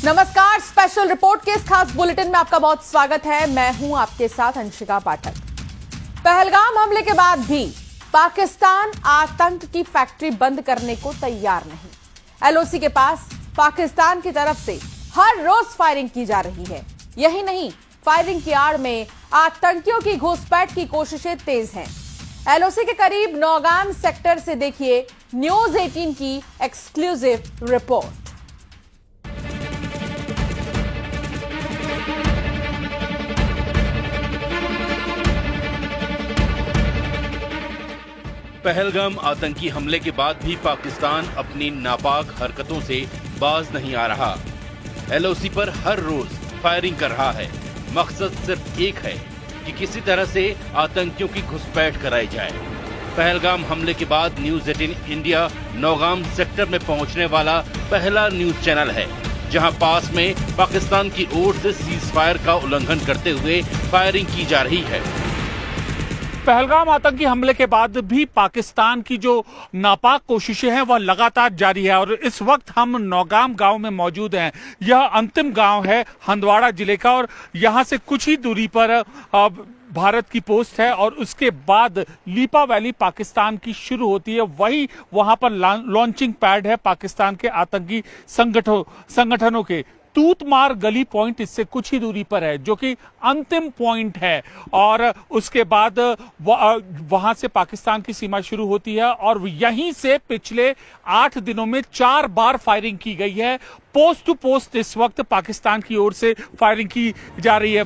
नमस्कार, special report के इस खास बुलेटिन में आपका बहुत स्वागत है। मैं हूं आपके साथ अंशिका पाठक। पहलगाम हमले के बाद भी पाकिस्तान आतंक की फैक्ट्री बंद करने को तैयार नहीं। एलओसी के पास पाकिस्तान की तरफ से हर रोज फायरिंग की जा रही है। यही नहीं, फायरिंग की आड़ में आतंकियों की घुसपैठ की कोशिशें तेज हैं। एलओसी के करीब नौगाम सेक्टर से देखिए न्यूज 18 की एक्सक्लूसिव रिपोर्ट। पहलगाम आतंकी हमले के बाद भी पाकिस्तान अपनी नापाक हरकतों से बाज नहीं आ रहा। एलओसी पर हर रोज फायरिंग कर रहा है। मकसद सिर्फ एक है कि किसी तरह से आतंकियों की घुसपैठ कराई जाए। पहलगाम हमले के बाद न्यूज 18 इंडिया नौगाम सेक्टर में पहुंचने वाला पहला न्यूज चैनल है, जहां पास में पाकिस्तान की ओर से सीज फायर का उल्लंघन करते हुए फायरिंग की जा रही है। पहलगाम आतंकी हमले के बाद भी पाकिस्तान की जो नापाक कोशिशें हैं वह लगातार जारी है और इस वक्त हम नौगाम गांव में मौजूद हैं। यह अंतिम गांव है हंदवाड़ा जिले का और यहां से कुछ ही दूरी पर भारत की पोस्ट है और उसके बाद लीपा वैली पाकिस्तान की शुरू होती है। वही वहां पर लॉन्चिंग पैड है पाकिस्तान के आतंकी संगठनों के। तूतमार गली पॉइंट इससे कुछ ही दूरी पर है, जो कि अंतिम पॉइंट है और उसके बाद वहां से पाकिस्तान की सीमा शुरू होती है और यहीं से पिछले 8 दिनों में 4 बार फायरिंग की गई है। पोस्ट टू पोस्ट इस वक्त पाकिस्तान की ओर से फायरिंग की जा रही है।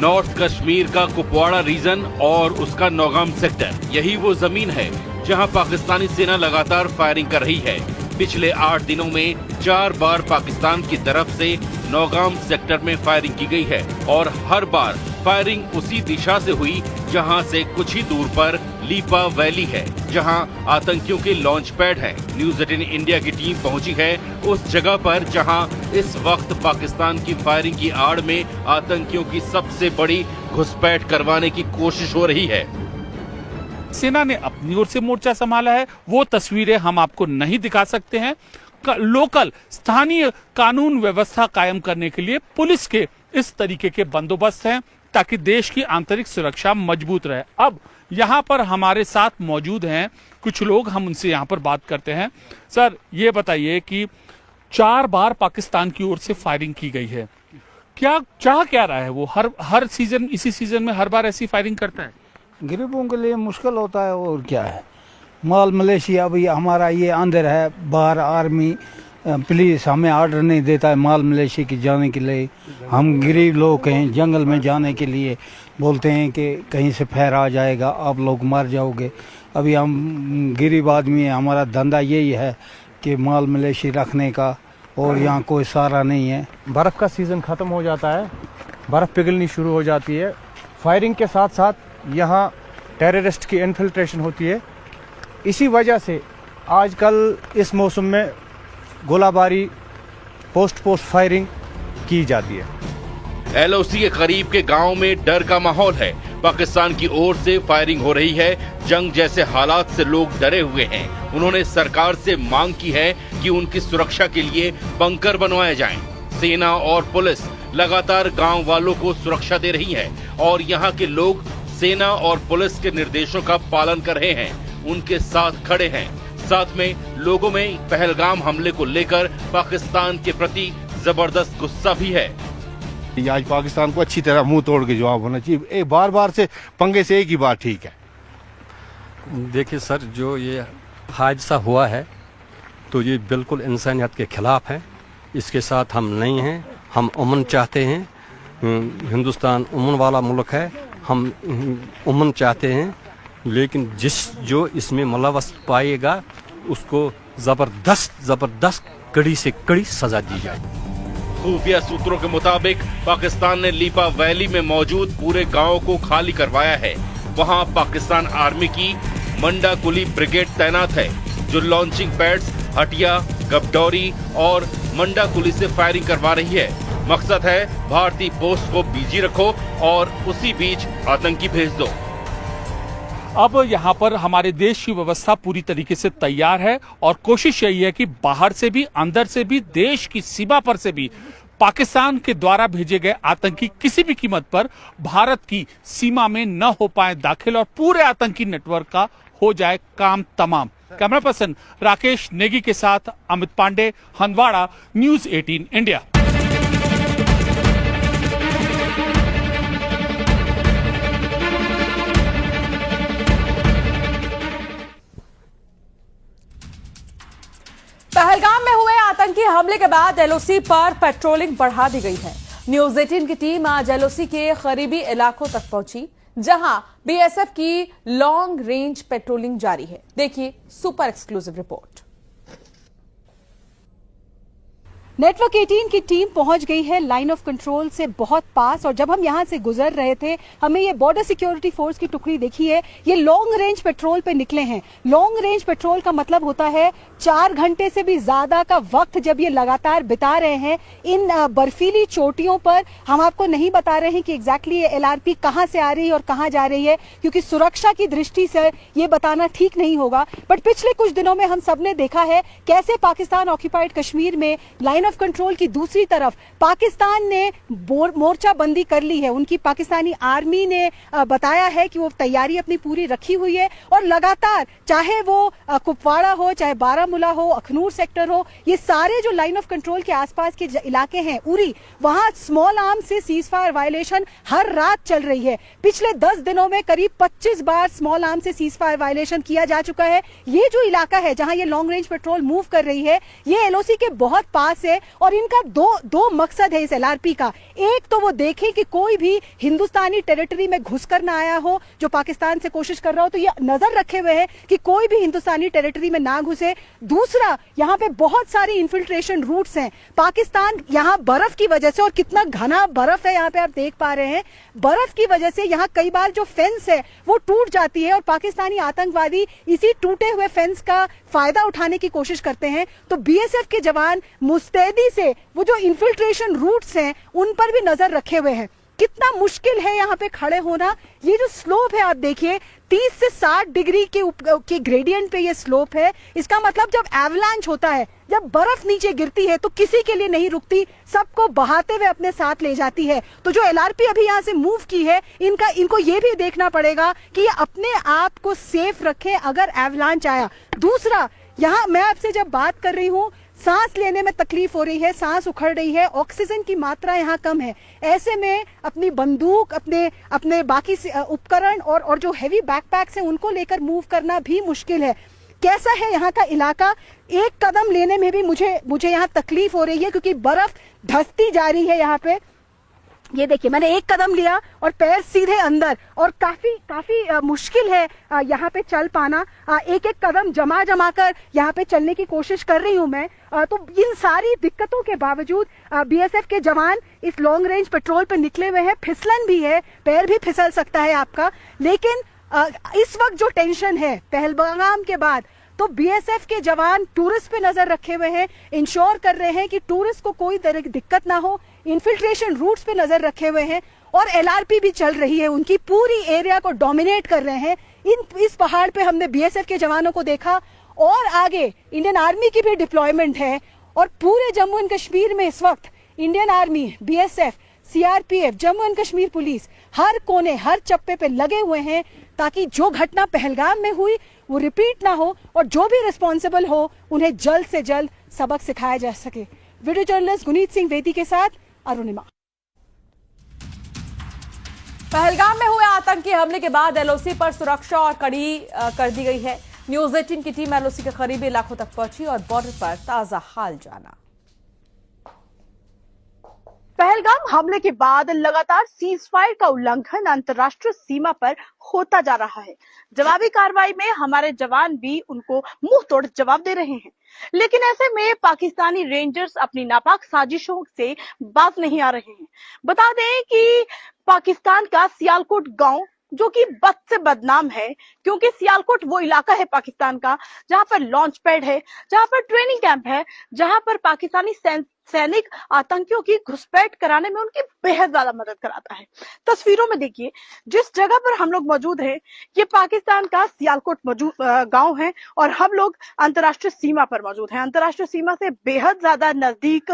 नॉर्थ कश्मीर का कुपवाड़ा रीजन और उसका नौगाम सेक्टर, यही वो जमीन है जहां पाकिस्तानी सेना लगातार फायरिंग कर रही है। पिछले 8 दिनों में 4 बार पाकिस्तान की तरफ से नौगाम सेक्टर में फायरिंग की गई है और हर बार फायरिंग उसी दिशा से हुई जहां से कुछ ही दूर पर लीपा वैली है, जहां आतंकियों के लॉन्च पैड है। न्यूज 18 इंडिया की टीम पहुंची है उस जगह पर जहां इस वक्त पाकिस्तान की फायरिंग की आड़ में आतंकियों की सबसे बड़ी घुसपैठ करवाने की कोशिश हो रही है। सेना ने अपनी ओर से मोर्चा संभाला है, वो तस्वीरें हम आपको नहीं दिखा सकते हैं। लोकल स्थानीय कानून व्यवस्था कायम करने के लिए पुलिस के इस तरीके के बंदोबस्त हैं ताकि देश की आंतरिक सुरक्षा मजबूत रहे। अब यहाँ पर हमारे साथ मौजूद हैं कुछ लोग, हम उनसे यहाँ पर बात करते हैं। सर, ये बताइए कि 4 बार पाकिस्तान की ओर से फायरिंग की गई है, क्या चाह क्या रहा है? वो हर सीजन, इसी सीजन में हर बार ऐसी फायरिंग करता है? गरीबों के लिए मुश्किल होता है और क्या है। माल मलेशिया भी हमारा ये अंदर है, बाहर आर्मी पुलिस हमें ऑर्डर नहीं देता है माल मलेशिया की जाने के लिए। हम गरीब लोग हैं, जंगल में जाने के लिए बोलते हैं कि कहीं से फैर आ जाएगा, आप लोग मर जाओगे। अभी हम गरीब आदमी हैं, हमारा धंधा यही है कि माल मलेशिया रखने का, और यहाँ कोई सहारा नहीं है। बर्फ़ का सीज़न ख़त्म हो जाता है, बर्फ़ पिघलनी शुरू हो जाती है। फायरिंग के साथ साथ यहाँ टेररिस्ट की इन्फिल्ट्रेशन होती है। इसी वजह से आजकल इस मौसम में गोलाबारी, पोस्ट फायरिंग की जाती है। एलओसी के करीब के गांव में डर का माहौल है। पाकिस्तान की ओर से फायरिंग हो रही है। जंग जैसे हालात से लोग डरे हुए हैं। उन्होंने सरकार से मांग की है कि उनकी सुरक्षा के लिए बंकर बनवाए जाएं। सेना और पुलिस लगातार गांव वालों को सुरक्षा दे रही है और यहाँ के लोग सेना और पुलिस के निर्देशों का पालन कर रहे हैं, उनके साथ खड़े हैं। साथ में लोगों में पहलगाम हमले को लेकर पाकिस्तान के प्रति जबरदस्त गुस्सा भी है। आज पाकिस्तान को अच्छी तरह मुंह तोड़ के जवाब होना चाहिए। बार बार से पंगे से एक ही बात ठीक है। देखिए सर, जो ये हादसा हुआ है तो ये बिल्कुल इंसानियत के खिलाफ है। इसके साथ हम नहीं हैं। हम अमन चाहते हैं। हिंदुस्तान अमन वाला मुल्क है, हम अमन चाहते हैं, लेकिन जो इसमें मुलव्वस पाएगा उसको जबरदस्त कड़ी से कड़ी सजा दी जाए। खुफिया सूत्रों के मुताबिक पाकिस्तान ने लीपा वैली में मौजूद पूरे गांव को खाली करवाया है। वहां पाकिस्तान आर्मी की मंडा कुली ब्रिगेड तैनात है, जो लॉन्चिंग पैड्स, हटिया, गबडौरी और मंडा कुली से फायरिंग करवा रही है। मकसद है भारतीय पोस्ट को बिजी रखो और उसी बीच आतंकी भेज दो। अब यहाँ पर हमारे देश की व्यवस्था पूरी तरीके से तैयार है और कोशिश यही है कि बाहर से भी अंदर से भी देश की सीमा पर से भी पाकिस्तान के द्वारा भेजे गए आतंकी किसी भी कीमत पर भारत की सीमा में न हो पाए दाखिल और पूरे आतंकी नेटवर्क का हो जाए काम तमाम। कैमरा पर्सन राकेश नेगी के साथ अमित पांडे, हंदवाड़ा, न्यूज़ 18 इंडिया। पहलगाम में हुए आतंकी हमले के बाद एलओसी पर पेट्रोलिंग बढ़ा दी गई है। न्यूज़ 18 की टीम आज एलओसी के करीबी इलाकों तक पहुंची, जहां बीएसएफ की लॉन्ग रेंज पेट्रोलिंग जारी है। देखिए सुपर एक्सक्लूसिव रिपोर्ट। नेटवर्क 18 की टीम पहुंच गई है लाइन ऑफ कंट्रोल से बहुत पास, और जब हम यहां से गुजर रहे थे हमें ये बॉर्डर सिक्योरिटी फोर्स की टुकड़ी देखी है। ये लॉन्ग रेंज पेट्रोल पे निकले हैं। लॉन्ग रेंज पेट्रोल का मतलब होता है 4 घंटे से भी ज्यादा का वक्त जब ये लगातार बिता रहे हैं इन बर्फीली चोटियों पर। हम आपको नहीं बता रहे हैं कि एग्जैक्टली ये एलआरपी कहां से आ रही है और कहां जा रही है, क्योंकि सुरक्षा की दृष्टि से ये बताना ठीक नहीं होगा। बट पिछले कुछ दिनों में हम सबने देखा है कैसे पाकिस्तान ऑक्यूपाइड कश्मीर में लाइन ऑफ कंट्रोल की दूसरी तरफ पाकिस्तान ने मोर्चा बंदी कर ली है। उनकी पाकिस्तानी आर्मी ने बताया है कि वो तैयारी अपनी पूरी रखी हुई है और लगातार, चाहे वो कुपवाड़ा हो, चाहे बारामूला हो, अखनूर सेक्टर हो, ये सारे जो लाइन ऑफ कंट्रोल के आसपास के इलाके हैं, उरी, वहां स्मॉल आर्म से सीज फायर वायलेशन हर रात चल रही है। पिछले 10 दिनों में करीब 25 बार स्मॉल आर्म से सीज फायर वायलेशन किया जा चुका है। ये जो इलाका है जहां ये लॉन्ग रेंज पेट्रोल मूव कर रही है, ये एलओसी के बहुत पास है और इनका दो मकसद है इस एलआरपी का। एक तो वो देखें कि कोई भी हिंदुस्तानी टेरिटरी में घुसकर ना आया हो जो पाकिस्तान से कोशिश कर रहा हो, तो ये नजर रखे हुए हैं कि कोई भी हिंदुस्तानी टेरिटरी में ना घुसे। दूसरा, यहाँ पे बहुत सारी इन्फिल्ट्रेशन रूट्स हैं। पाकिस्तान यहाँ बर्फ की वजह से, और कितना घना बर्फ है यहाँ पे आप देख पा रहे हैं, बर्फ की वजह से यहाँ कई बार जो फेंस है वो टूट जाती है और पाकिस्तानी आतंकवादी इसी टूटे हुए फेंस का फायदा उठाने की कोशिश करते हैं। तो बीएसएफ के जवान मुस्तैदी से वो जो इन्फिल्ट्रेशन रूट्स हैं उन पर भी नजर रखे हुए हैं। कितना मुश्किल है यहाँ पे खड़े होना। ये जो स्लोप है आप देखिए, 30 से 60 डिग्री के ग्रेडियंट पे ये स्लोप है। इसका मतलब जब एवलांच होता है, जब बर्फ नीचे गिरती है तो किसी के लिए नहीं रुकती, सबको बहाते हुए अपने साथ ले जाती है। तो जो एलआरपी अभी यहाँ से मूव की है, इनको ये भी देखना पड़ेगा कि ये अपने आप को सेफ रखें अगर एवलांच आया। दूसरा, यहाँ मैं आपसे जब बात कर रही हूँ, सांस लेने में तकलीफ हो रही है, सांस उखड़ रही है, ऑक्सीजन की मात्रा यहाँ कम है। ऐसे में अपनी बंदूक, अपने बाकी उपकरण और जो हैवी बैकपैक्स हैं उनको लेकर मूव करना भी मुश्किल है। कैसा है यहाँ का इलाका, एक कदम लेने में भी मुझे यहाँ तकलीफ हो रही है क्योंकि बर्फ धंसती जा रही है यहाँ पे। ये देखिए, मैंने एक कदम लिया और पैर सीधे अंदर, और काफी मुश्किल है यहाँ पे चल पाना। एक कदम जमा कर यहाँ पे चलने की कोशिश कर रही हूँ मैं। तो इन सारी दिक्कतों के बावजूद बीएसएफ के जवान इस लॉन्ग रेंज पेट्रोल पे निकले हुए हैं। फिसलन भी है, पैर भी फिसल सकता है आपका, लेकिन इस वक्त जो टेंशन है पहलगाम के बाद, तो बीएसएफ के जवान टूरिस्ट पे नजर रखे हुए हैं, इंश्योर कर रहे हैं कि टूरिस्ट को कोई तरह की दिक्कत ना हो। इन्फिल्ट्रेशन रूट्स पे नजर रखे हुए हैं और एलआरपी भी चल रही है, उनकी पूरी एरिया को डोमिनेट कर रहे हैं। इस पहाड़ पे हमने बीएसएफ के जवानों को देखा और आगे इंडियन आर्मी की भी डिप्लॉयमेंट है। और पूरे जम्मू एंड कश्मीर में इस वक्त Indian army, BSF, CRPF, Jammu and Kashmir police हर कोने, हर चप्पे पे लगे हुए हैं ताकि जो घटना पहलगाम में हुई वो रिपीट ना हो और जो भी रिस्पॉन्सिबल हो उन्हें जल्द से जल्द सबक सिखाया जा सके। वीडियो जर्नलिस्ट गुनीत सिंह वेदी के साथ अरुणिमा। पहलगाम में हुए आतंकी हमले के बाद एलओसी पर सुरक्षा और कड़ी कर दी गई है। न्यूज़ 18 की टीम एलओसी के करीबी इलाकों तक पहुंची और बॉर्डर पर ताजा हाल जाना। पहलगाम हमले के बाद लगातार सीजफायर का उल्लंघन अंतर्राष्ट्रीय सीमा पर होता जा रहा है। जवाबी कार्रवाई में हमारे जवान भी उनको मुंह तोड़ जवाब दे रहे हैं, लेकिन ऐसे में पाकिस्तानी रेंजर्स अपनी नापाक साजिशों से बाज नहीं आ रहे हैं। बता दें कि पाकिस्तान का सियालकोट गांव, जो कि बद से बदनाम है, क्योंकि सियालकोट वो इलाका है पाकिस्तान का जहां पर लॉन्च पैड है, जहां पर ट्रेनिंग कैंप है, जहां पर पाकिस्तानी सैनिक आतंकियों की घुसपैठ कराने में उनकी बेहद ज्यादा मदद कराता है। तस्वीरों में देखिए, जिस जगह पर हम लोग मौजूद हैं, ये पाकिस्तान का सियालकोट गांव है और हम लोग अंतर्राष्ट्रीय सीमा पर मौजूद हैं। अंतर्राष्ट्रीय सीमा से बेहद ज्यादा नजदीक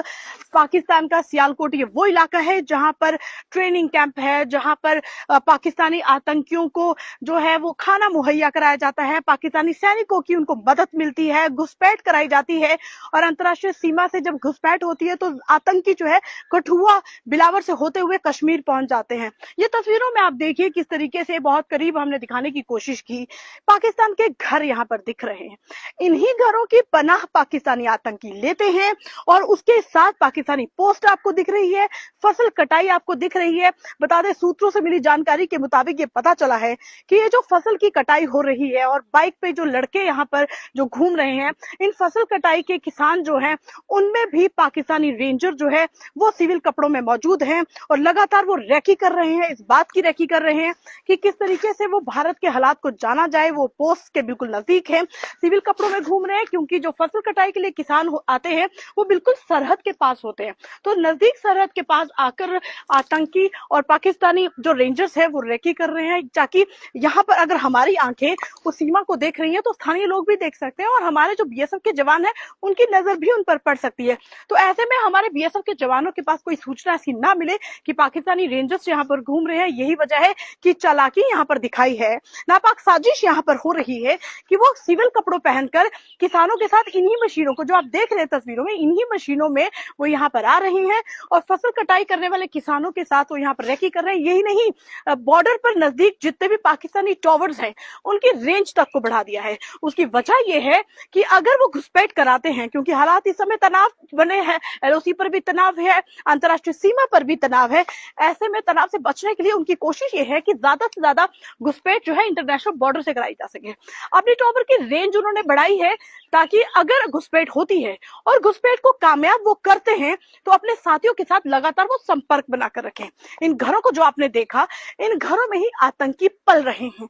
पाकिस्तान का सियालकोट ये वो इलाका है जहां पर ट्रेनिंग कैंप है, जहां पर पाकिस्तानी आतंकियों को जो है वो खाना मुहैया कराया जाता है, पाकिस्तानी सैनिकों की उनको मदद मिलती है, घुसपैठ कराई जाती है। और अंतर्राष्ट्रीय सीमा से जब घुसपैठ होती है तो आतंकी जो है कठुआ बिलावर से होते हुए कश्मीर पहुंच जाते हैं। ये तस्वीरों में आप देखिए किस तरीके से बहुत करीब हमने दिखाने की कोशिश की। पाकिस्तान के घर यहाँ पर दिख रहे हैं, इन्हीं घरों की पनाह पाकिस्तानी आतंकी लेते हैं और उसके साथ पाकिस्तानी पोस्ट आपको दिख रही है, फसल कटाई आपको दिख रही है। बता दें, सूत्रों से मिली जानकारी के मुताबिक ये पता चला है कि ये जो फसल की कटाई हो रही है और बाइक पे जो लड़के यहाँ पर जो घूम रहे हैं, इन फसल कटाई के किसान जो हैं उनमें भी पाकिस्तानी रेंजर जो है वो सिविल कपड़ों में मौजूद हैं और लगातार वो रैकी कर रहे हैं, इस बात की रैकी कर रहे हैं कि किस तरीके से वो भारत के हालात को जाना जाए। वो पोस्ट के बिल्कुल नजदीक है, सिविल कपड़ों में घूम रहे हैं क्योंकि जो फसल कटाई के लिए किसान आते हैं वो बिल्कुल सरहद के पास होते हैं। तो नजदीक सरहद के पास आकर आतंकी और पाकिस्तानी जो रेंजर्स है वो रैकी कर रहे हैं, ताकि यहाँ पर अगर हमारी आंखें उस सीमा को देख रही हैं तो स्थानीय लोग भी देख सकते हैं और हमारे जो बीएसएफ के जवान हैं उनकी नजर भी उन पर पड़ सकती है। तो ऐसे में हमारे बीएसएफ के जवानों के पास कोई सूचना ऐसी ना मिले कि पाकिस्तानी रेंजर्स यहाँ पर घूम रहे हैं, यही वजह है कि चालाकी यहाँ पर दिखाई है, नापाक साजिश यहाँ पर हो रही है कि वो सिविल कपड़ों पहनकर किसानों के साथ इन्हीं मशीनों को जो आप देख रहे हैं तस्वीरों में, इन्हीं मशीनों में वो यहाँ पर आ रही हैं और फसल कटाई करने वाले किसानों के साथ वो यहाँ पर रैकी कर रहे हैं। यही नहीं, बॉर्डर पर नजदीक जितने भी पाकिस्तानी टावर्स हैं उनकी रेंज तक को बढ़ा दिया है। उसकी वजह यह है कि अगर वो घुसपैठ कराते हैं, क्योंकि हालात इस समय तनाव बने हैं, एलओसी पर भी तनाव है, अंतर्राष्ट्रीय सीमा पर भी तनाव है, ऐसे में तनाव से बचने के लिए उनकी कोशिश ये है कि ज्यादा से ज्यादा घुसपैठ जो है इंटरनेशनल बॉर्डर से कराई जा सके। अपनी टावर की रेंज उन्होंने बढ़ाई है ताकि अगर घुसपैठ होती है और घुसपैठ को कामयाब वो करते हैं तो अपने साथियों के साथ लगातार वो संपर्क बनाकर रखें। इन घरों को जो आपने देखा, इन घरों में ही आतंकी पल रहे हैं।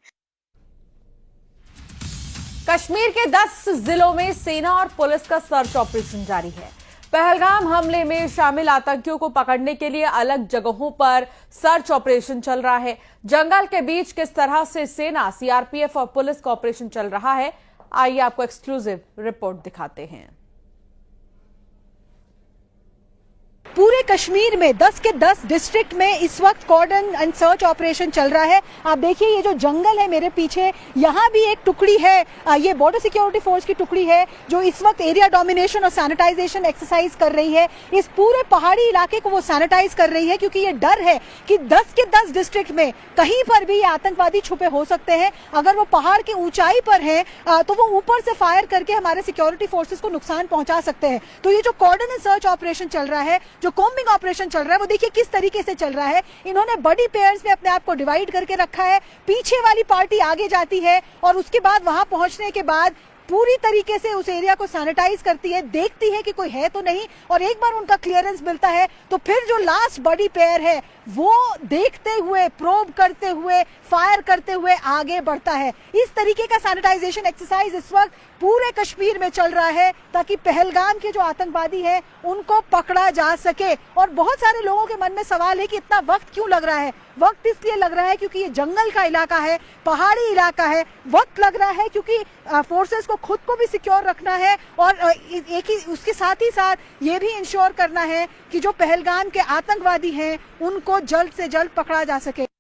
कश्मीर के 10 जिलों में सेना और पुलिस का सर्च ऑपरेशन जारी है। पहलगाम हमले में शामिल आतंकियों को पकड़ने के लिए अलग जगहों पर सर्च ऑपरेशन चल रहा है। जंगल के बीच किस तरह से सेना, सीआरपीएफ और पुलिस का ऑपरेशन चल रहा है, आइए आपको एक्सक्लूसिव रिपोर्ट दिखाते हैं। पूरे कश्मीर में 10 के 10 डिस्ट्रिक्ट में इस वक्त कॉर्डन एंड सर्च ऑपरेशन चल रहा है। आप देखिए ये जो जंगल है मेरे पीछे, यहाँ भी एक टुकड़ी है, ये बॉर्डर सिक्योरिटी फोर्स की टुकड़ी है जो इस वक्त एरिया डोमिनेशन और सैनिटाइजेशन एक्सरसाइज कर रही है। इस पूरे पहाड़ी इलाके को वो सैनिटाइज कर रही है क्योंकि ये डर है कि 10 के 10 डिस्ट्रिक्ट में कहीं पर भी आतंकवादी छुपे हो सकते हैं। अगर वो पहाड़ की ऊंचाई पर है तो वो ऊपर से फायर करके हमारे सिक्योरिटी फोर्सेस को नुकसान पहुंचा सकते हैं। तो ये जो कॉर्डन एंड सर्च ऑपरेशन चल रहा है, जो कॉम्बिंग ऑपरेशन चल रहा है, वो देखिए किस तरीके से चल रहा है। इन्होंने बड़ी पेयर्स में अपने आप को डिवाइड करके रखा है। पीछे वाली पार्टी आगे जाती है और उसके बाद वहां पहुंचने के बाद पूरी तरीके से उस एरिया को सैनिटाइज करती है, देखती है कि कोई है तो नहीं, और एक बार उनका क्लियरेंस मिलता है तो फिर जो लास्ट बड़ी पेयर है वो देखते हुए, प्रोब करते हुए, फायर करते हुए आगे बढ़ता है। इस तरीके का सैनिटाइजेशन एक्सरसाइज इस वक्त पूरे कश्मीर में चल रहा है ताकि पहलगाम के जो आतंकवादी हैं उनको पकड़ा जा सके। और बहुत सारे लोगों के मन में सवाल है कि इतना वक्त क्यों लग रहा है। वक्त इसलिए लग रहा है क्योंकि ये जंगल का इलाका है, पहाड़ी इलाका है। वक्त लग रहा है क्योंकि फोर्सेस को खुद को भी सिक्योर रखना है और एक ही उसके साथ ही साथ ये भी इंश्योर करना है कि जो पहलगाम के आतंकवादी हैं उनको जल्द से जल्द पकड़ा जा सके।